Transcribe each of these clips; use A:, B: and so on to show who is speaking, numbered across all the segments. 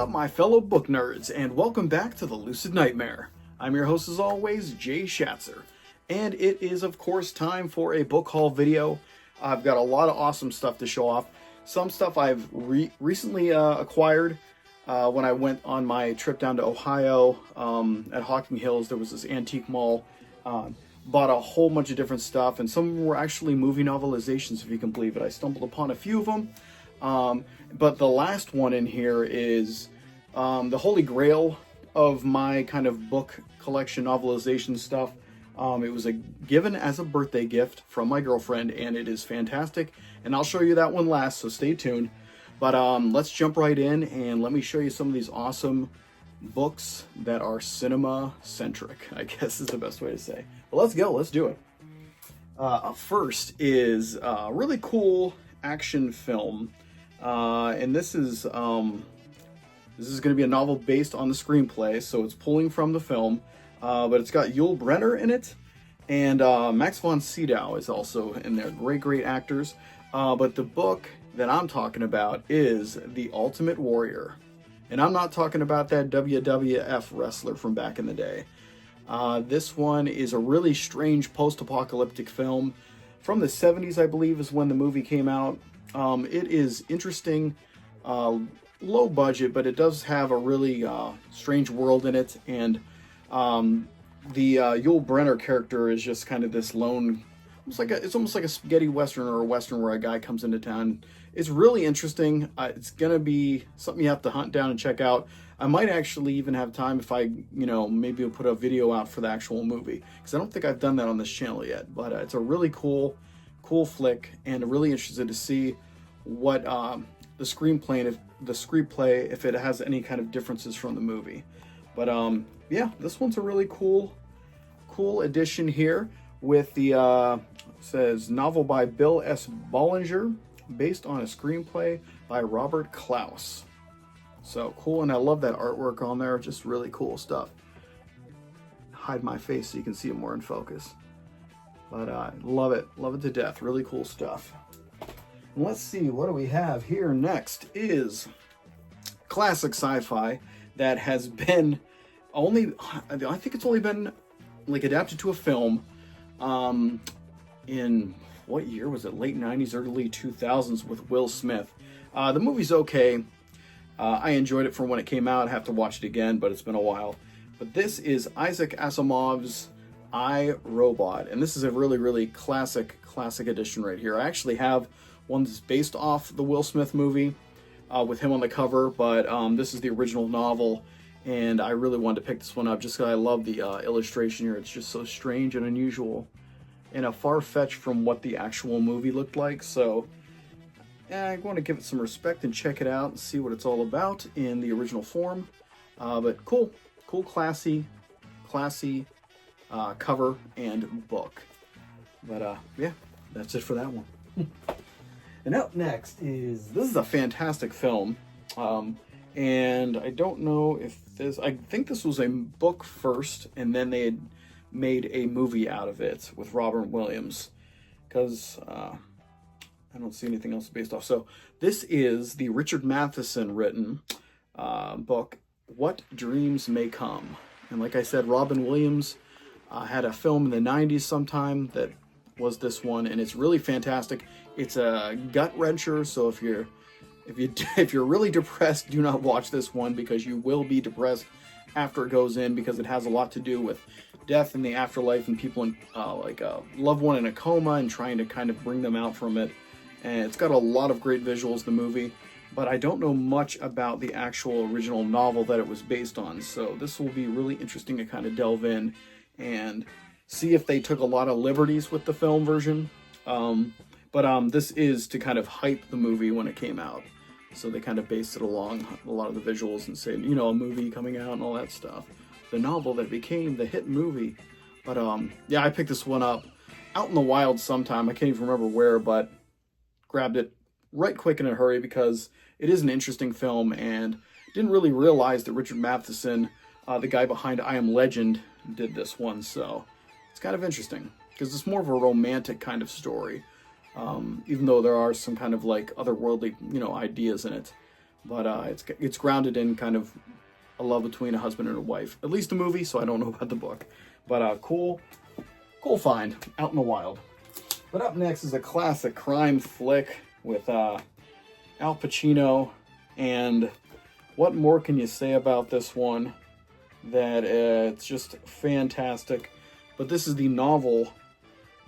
A: up, my fellow book nerds, and welcome back to the Lucid Nightmare. I'm your host, as always, Jay Schatzer, and it is, of course, time for a book haul video. I've got a lot of awesome stuff to show off. Some stuff I've recently acquired when I went on my trip down to Ohio at Hocking Hills. There was this antique mall. Bought a whole bunch of different stuff, and some of them were actually movie novelizations, if you can believe it. I stumbled upon a few of them. But the last one in here is the holy grail of my kind of book collection novelization stuff. It was given as a birthday gift from my girlfriend, and it is fantastic. And I'll show you that one last, so stay tuned. But let's jump right in, and let me show you some of these awesome books that are cinema-centric, I guess is the best way to say. But let's go, let's do it. Up first is a really cool action film. And this is going to be a novel based on the screenplay, so it's pulling from the film, but it's got Yul Brynner in it, and Max von Sydow is also in there. Great actors. But the book that I'm talking about is The Ultimate Warrior, and I'm not talking about that WWF wrestler from back in the day. This one is a really strange post-apocalyptic film from the 70s, I believe, is when the movie came out. It is interesting, low budget, but it does have a really strange world in it, and the Yul Brynner character is just kind of this lone, it's almost like a spaghetti western, or a western where a guy comes into town. It's really interesting. It's gonna be something you have to hunt down and check out. I might actually even have time if I, maybe put a video out for the actual movie, because I don't think I've done that on this channel yet. But it's a really cool flick, and I'm really interested to see what the screenplay, if it has any kind of differences from the movie. But yeah, this one's a really cool edition here with the says novel by Bill S. Bollinger, based on a screenplay by Robert Klaus. So cool, and I love that artwork on there. Just really cool stuff. Hide my face so you can see it more in focus. But love it to death. Really cool stuff. And let's see, what do we have here next is classic sci-fi that has been I think it's only been like adapted to a film in, what year was it? Late 90s, early 2000s with Will Smith. The movie's okay. I enjoyed it from when it came out. I have to watch it again, but it's been a while. But this is Isaac Asimov's I, Robot, and this is a really classic edition right here. I actually have one that's based off the Will Smith movie with him on the cover, but this is the original novel, and I really wanted to pick this one up just because I love the illustration here. It's just so strange and unusual, and a far-fetched from what the actual movie looked like. So yeah, I want to give it some respect and check it out and see what it's all about in the original form. But cool, classy cover and book. But yeah, that's it for that one. And up next this is a fantastic film, and I don't know if I think this was a book first, and then they had made a movie out of it with Robin Williams, because I don't see anything else based off. So this is the Richard Matheson written book, What Dreams May Come. And like I said, Robin Williams had a film in the 90s sometime that was this one, and it's really fantastic. It's a gut wrencher, so if you're really depressed, do not watch this one, because you will be depressed after it goes in, because it has a lot to do with death and the afterlife, and people in like a loved one in a coma and trying to kind of bring them out from it. And it's got a lot of great visuals, the movie, but I don't know much about the actual original novel that it was based on. So this will be really interesting to kind of delve in and see if they took a lot of liberties with the film version. But this is to kind of hype the movie when it came out. So they kind of based it along a lot of the visuals and said, a movie coming out and all that stuff. The novel that became the hit movie. But yeah, I picked this one up out in the wild sometime. I can't even remember where, but grabbed it right quick in a hurry because it is an interesting film, and didn't really realize that Richard Matheson, the guy behind I Am Legend, did this one. So it's kind of interesting because it's more of a romantic kind of story, even though there are some kind of like otherworldly, ideas in it. but it's grounded in kind of a love between a husband and a wife. At least the movie, so I don't know about the book. But cool find out in the wild. But up next is a classic crime flick with Al Pacino, and what more can you say about this one? That it's just fantastic. But this is the novel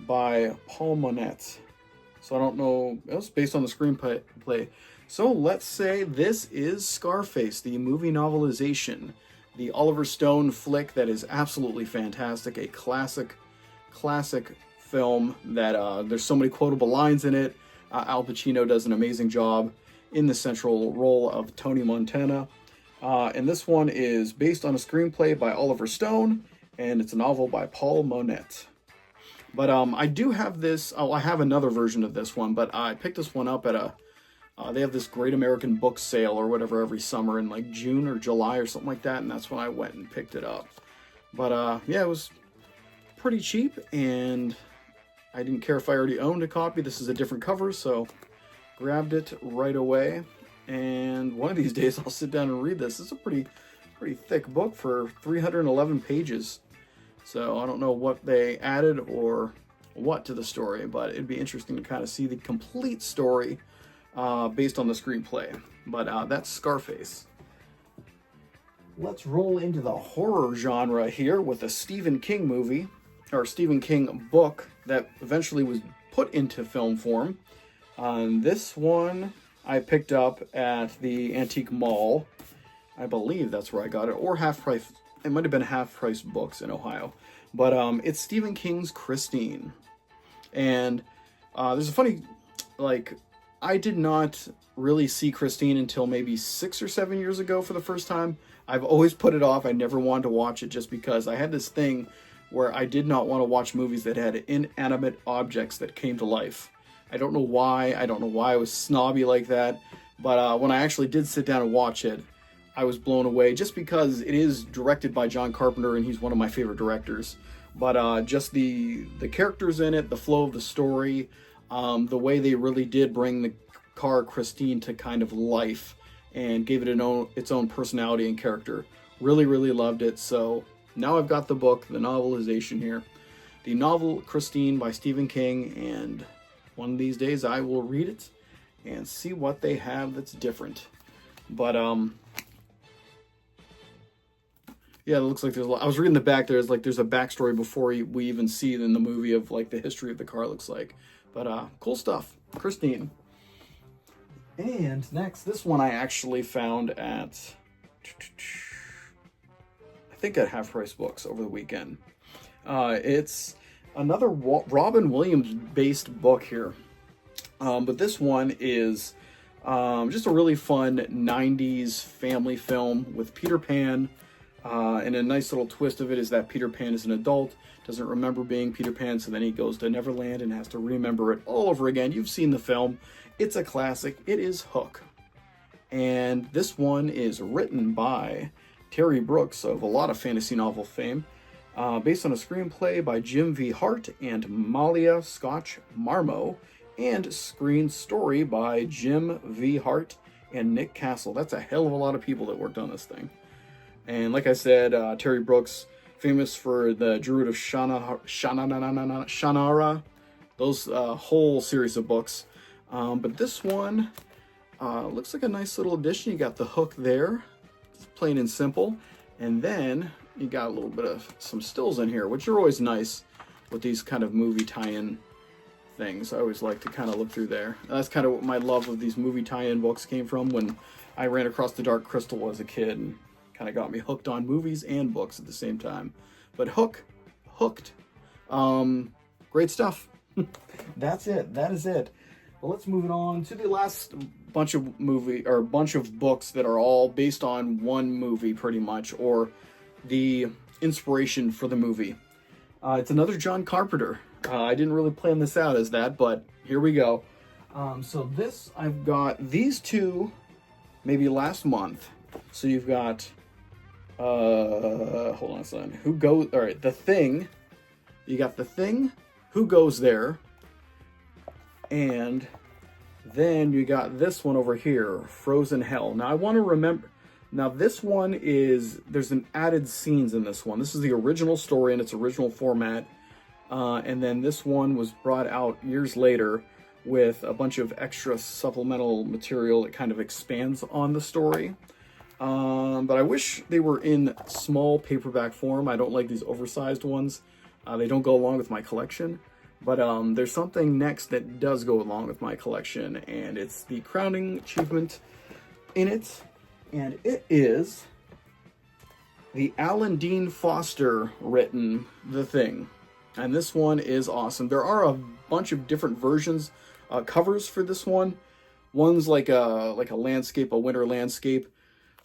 A: by Paul Monette. So I don't know, it was based on the screenplay. So let's say this is Scarface, the movie novelization. The Oliver Stone flick that is absolutely fantastic. A classic film that there's so many quotable lines in it. Al Pacino does an amazing job in the central role of Tony Montana. And this one is based on a screenplay by Oliver Stone, and it's a novel by Paul Monette. But I do have this, I have another version of this one, but I picked this one up at they have this Great American Book Sale or whatever every summer in like June or July or something like that, and that's when I went and picked it up. But yeah, it was pretty cheap, and I didn't care if I already owned a copy. This is a different cover, so grabbed it right away. And one of these days I'll sit down and read this. It's a pretty thick book for 311 pages. So I don't know what they added or what to the story, but it'd be interesting to kind of see the complete story based on the screenplay. But that's Scarface. Let's roll into the horror genre here with a Stephen King movie, or Stephen King book that eventually was put into film form. This one I picked up at the Antique Mall. I believe that's where I got it, or Half Price. It might have been Half Price Books in Ohio. But it's Stephen King's Christine. And there's a funny, I did not really see Christine until maybe 6 or 7 years ago for the first time. I've always put it off. I never wanted to watch it just because I had this thing where I did not want to watch movies that had inanimate objects that came to life. I don't know why. I don't know why I was snobby like that. But when I actually did sit down and watch it, I was blown away just because it is directed by John Carpenter, and he's one of my favorite directors. But just the characters in it, the flow of the story, the way they really did bring the car Christine to kind of life and gave it its own personality and character. Really, really loved it. So now I've got the book, the novelization here. The novel Christine by Stephen King, and one of these days I will read it and see what they have that's different. But yeah, it looks like there's a lot. I was reading the back. There's a backstory before we even see it in the movie of like the history of the car looks like. But cool stuff, Christine. And next, this one I actually found at, I think at Half Price Books over the weekend. It's another Robin Williams based book here, but this one is just a really fun 90s family film with Peter Pan. And a nice little twist of it is that Peter Pan is an adult, doesn't remember being Peter Pan, so then he goes to Neverland and has to remember it all over again. You've seen the film. It's a classic. It is Hook. And this one is written by Terry Brooks of a lot of fantasy novel fame, based on a screenplay by Jim V. Hart and Malia Scotch Marmo, and screen story by Jim V. Hart and Nick Castle. That's a hell of a lot of people that worked on this thing. And like I said, Terry Brooks, famous for the Druid of Shannara, those whole series of books. But this one looks like a nice little addition. You got the hook there, it's plain and simple. And then you got a little bit of some stills in here, which are always nice with these kind of movie tie-in things. I always like to kind of look through there. That's kind of what my love of these movie tie-in books came from when I ran across The Dark Crystal as a kid, and kind of got me hooked on movies and books at the same time. But hooked. Great stuff. That's it. That is it. Well, let's move it on to the last bunch of books that are all based on one movie, pretty much, or the inspiration for the movie. It's another John Carpenter. I didn't really plan this out as that, but here we go. So this, I've got these two, maybe last month. So you've got, hold on a second. All right, The Thing. You got The Thing, Who Goes There, and Then you got this one over here, Frozen Hell. Now I want to remember, now this one is, there's an added scenes in this one. This is the original story in its original format. And then this one was brought out years later with a bunch of extra supplemental material that kind of expands on the story. But I wish they were in small paperback form. I don't like these oversized ones. They don't go along with my collection. But there's something next that does go along with my collection, and it's the crowning achievement in it. And it is the Alan Dean Foster written The Thing. And this one is awesome. There are a bunch of different versions, covers for this one. One's like a landscape, a winter landscape.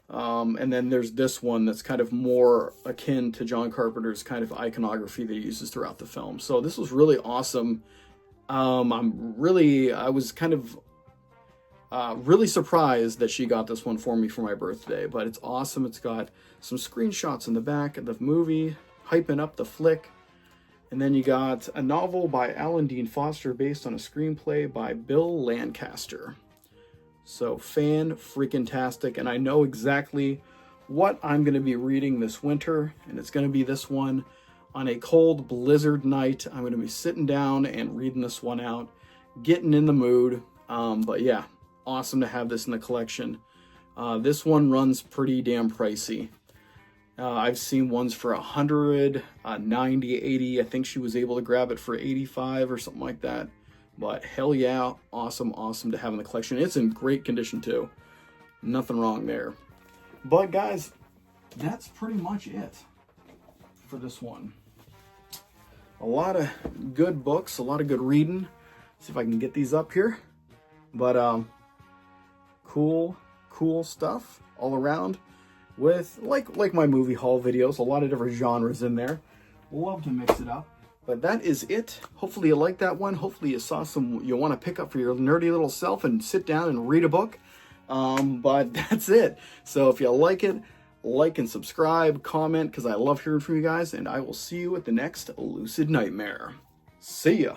A: And then there's this one that's kind of more akin to John Carpenter's kind of iconography that he uses throughout the film. So this was really awesome. I was kind of really surprised that she got this one for me for my birthday, but it's awesome. It's got some screenshots in the back of the movie, hyping up the flick. And then you got a novel by Alan Dean Foster based on a screenplay by Bill Lancaster. So fan-freaking-tastic, and I know exactly what I'm going to be reading this winter, and it's going to be this one. On a cold blizzard night, I'm going to be sitting down and reading this one out, getting in the mood. But yeah, awesome to have this in the collection. This one runs pretty damn pricey. I've seen ones for 100, 90, 80. I think she was able to grab it for 85 or something like that. But hell yeah, awesome to have in the collection. It's in great condition too. Nothing wrong there. But guys, that's pretty much it for this one. A lot of good books, a lot of good reading. See if I can get these up here. But cool stuff all around with like my movie haul videos, a lot of different genres in there. Love to mix it up. But that is it. Hopefully you liked that one. Hopefully you saw some you want to pick up for your nerdy little self and sit down and read a book. But that's it. So if you like it, like and subscribe, comment, because I love hearing from you guys. And I will see you at the next Lucid Nightmare. See ya.